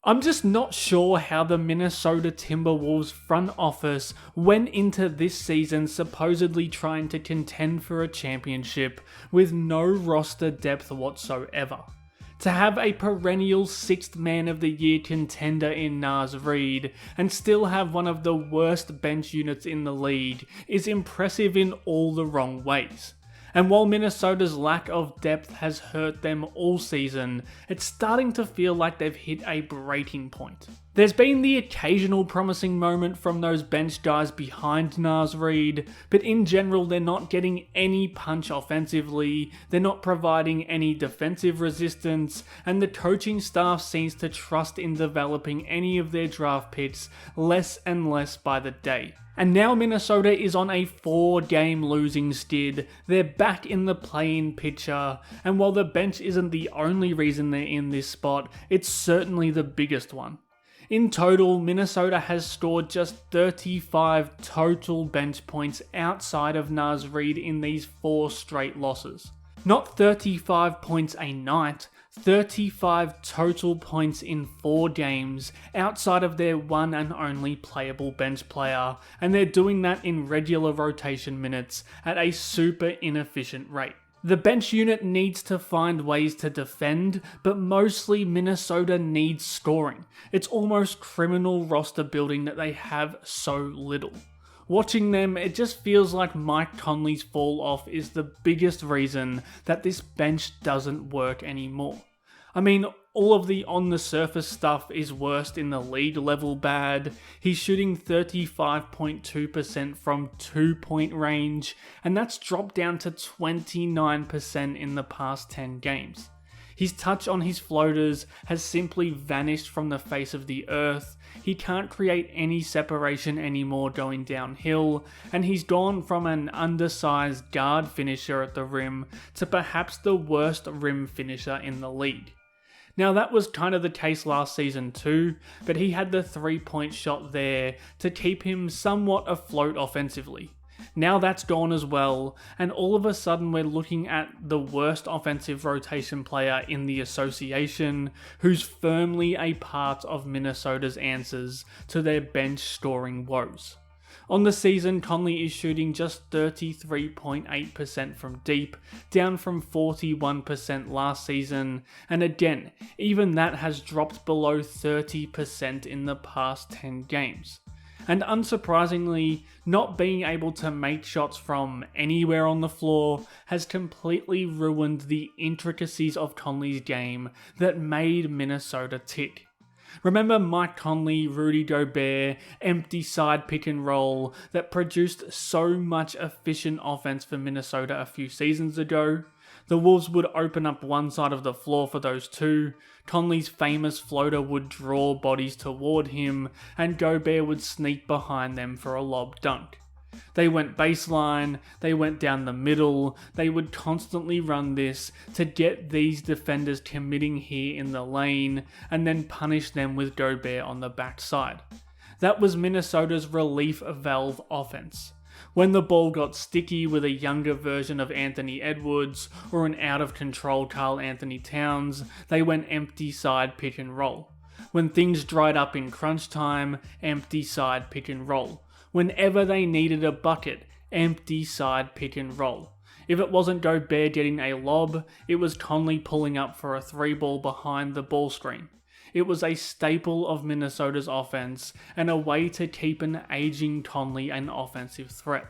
I'm just not sure how the Minnesota Timberwolves front office went into this season supposedly trying to contend for a championship with no roster depth whatsoever. To have a perennial 6th Man of the Year contender in Naz Reid and still have one of the worst bench units in the league is impressive in all the wrong ways. And while Minnesota's lack of depth has hurt them all season, it's starting to feel like they've hit a breaking point. There's been the occasional promising moment from those bench guys behind Naz Reid, but in general they're not getting any punch offensively, they're not providing any defensive resistance, and the coaching staff seems to trust in developing any of their draft picks less and less by the day. And now Minnesota is on a 4-game losing skid, they're back in the play-in picture, and while the bench isn't the only reason they're in this spot, it's certainly the biggest one. In total, Minnesota has scored just 35 total bench points outside of Naz Reid in these 4 straight losses. Not 35 points a night, 35 total points in 4 games outside of their one and only playable bench player, and they're doing that in regular rotation minutes at a super inefficient rate. The bench unit needs to find ways to defend, but mostly Minnesota needs scoring. It's almost criminal roster building that they have so little. Watching them, it just feels like Mike Conley's fall off is the biggest reason that this bench doesn't work anymore. I mean, all of the on-the-surface stuff is worst in the league level bad. He's shooting 35.2% from 2-point range, and that's dropped down to 29% in the past 10 games. His touch on his floaters has simply vanished from the face of the earth. He can't create any separation anymore going downhill, and he's gone from an undersized guard finisher at the rim to perhaps the worst rim finisher in the league. Now that was kind of the case last season too, but he had the 3-point shot there to keep him somewhat afloat offensively. Now that's gone as well, and all of a sudden we're looking at the worst offensive rotation player in the association, who's firmly a part of Minnesota's answers to their bench scoring woes. On the season, Conley is shooting just 33.8% from deep, down from 41% last season, and again, even that has dropped below 30% in the past 10 games. And unsurprisingly, not being able to make shots from anywhere on the floor has completely ruined the intricacies of Conley's game that made Minnesota tick. Remember Mike Conley, Rudy Gobert, empty side pick and roll that produced so much efficient offense for Minnesota a few seasons ago? The Wolves would open up one side of the floor for those two, Conley's famous floater would draw bodies toward him, and Gobert would sneak behind them for a lob dunk. They went baseline, they went down the middle, they would constantly run this to get these defenders committing here in the lane, and then punish them with Gobert on the backside. That was Minnesota's relief valve offense. When the ball got sticky with a younger version of Anthony Edwards or an out-of-control Karl Anthony Towns, they went empty side pick and roll. When things dried up in crunch time, empty side pick and roll. Whenever they needed a bucket, empty side pick and roll. If it wasn't Gobert getting a lob, it was Conley pulling up for a 3-ball behind the ball screen. It was a staple of Minnesota's offense and a way to keep an aging Conley an offensive threat.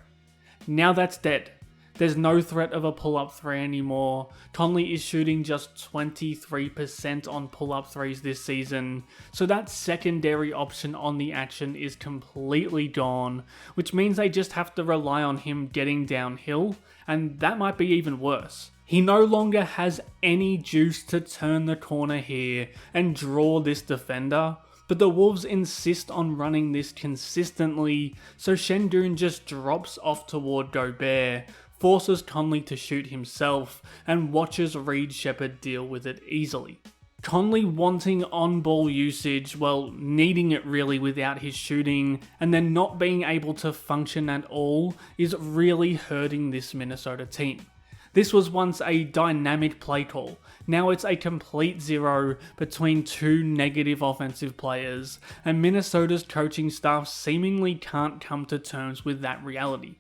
Now that's dead. There's no threat of a pull-up 3 anymore. Conley is shooting just 23% on pull-up 3s this season, so that secondary option on the action is completely gone, which means they just have to rely on him getting downhill, and that might be even worse. He no longer has any juice to turn the corner here and draw this defender, but the Wolves insist on running this consistently, so Şengün just drops off toward Gobert, forces Conley to shoot himself, and watches Reed Sheppard deal with it easily. Conley wanting on-ball usage, well, needing it really without his shooting, and then not being able to function at all, is really hurting this Minnesota team. This was once a dynamic play call. Now it's a complete zero between two negative offensive players, and Minnesota's coaching staff seemingly can't come to terms with that reality.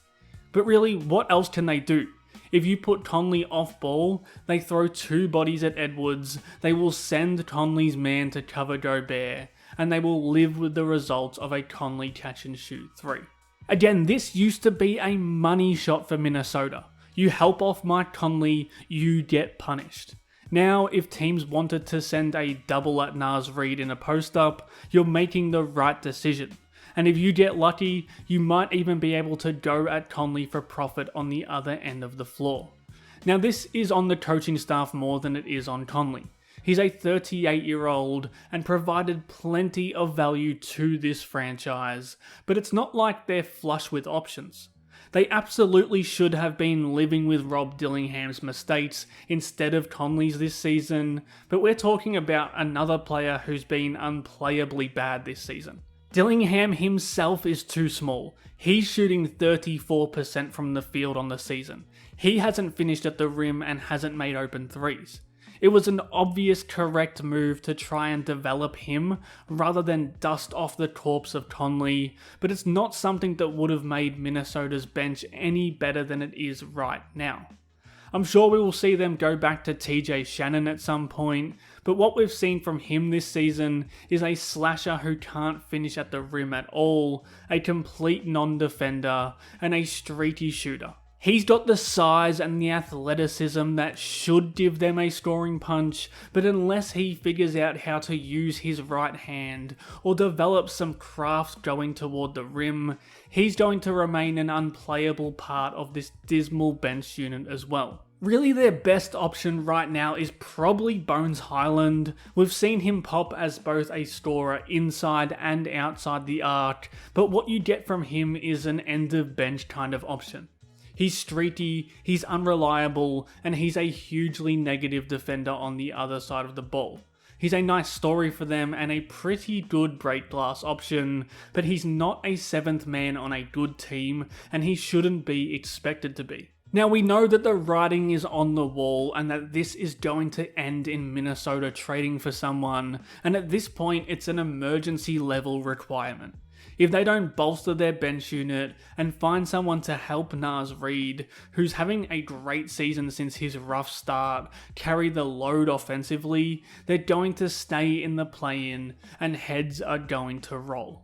But really, what else can they do? If you put Conley off ball, they throw two bodies at Edwards, they will send Conley's man to cover Gobert, and they will live with the results of a Conley catch and shoot 3. Again, this used to be a money shot for Minnesota. You help off Mike Conley, you get punished. Now, if teams wanted to send a double at Naz Reid in a post-up, you're making the right decision. And if you get lucky, you might even be able to go at Conley for profit on the other end of the floor. Now, this is on the coaching staff more than it is on Conley. He's a 38-year-old and provided plenty of value to this franchise, but it's not like they're flush with options. They absolutely should have been living with Rob Dillingham's mistakes instead of Conley's this season, but we're talking about another player who's been unplayably bad this season. Dillingham himself is too small. He's shooting 34% from the field on the season. He hasn't finished at the rim and hasn't made open threes. It was an obvious correct move to try and develop him rather than dust off the corpse of Conley, but it's not something that would have made Minnesota's bench any better than it is right now. I'm sure we will see them go back to TJ Shannon at some point, but what we've seen from him this season is a slasher who can't finish at the rim at all, a complete non-defender, and a streaky shooter. He's got the size and the athleticism that should give them a scoring punch, but unless he figures out how to use his right hand or develop some craft going toward the rim, he's going to remain an unplayable part of this dismal bench unit as well. Really, their best option right now is probably Bones Highland. We've seen him pop as both a scorer inside and outside the arc, but what you get from him is an end of bench kind of option. He's streaky, he's unreliable, and he's a hugely negative defender on the other side of the ball. He's a nice story for them and a pretty good break glass option, but he's not a seventh man on a good team, and he shouldn't be expected to be. Now, we know that the writing is on the wall and that this is going to end in Minnesota trading for someone, and at this point it's an emergency level requirement. If they don't bolster their bench unit and find someone to help Naz Reid, who's having a great season since his rough start, carry the load offensively, they're going to stay in the play-in and heads are going to roll.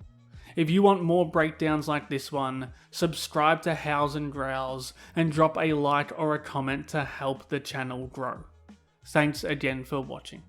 If you want more breakdowns like this one, subscribe to Howls and Growls and drop a like or a comment to help the channel grow. Thanks again for watching.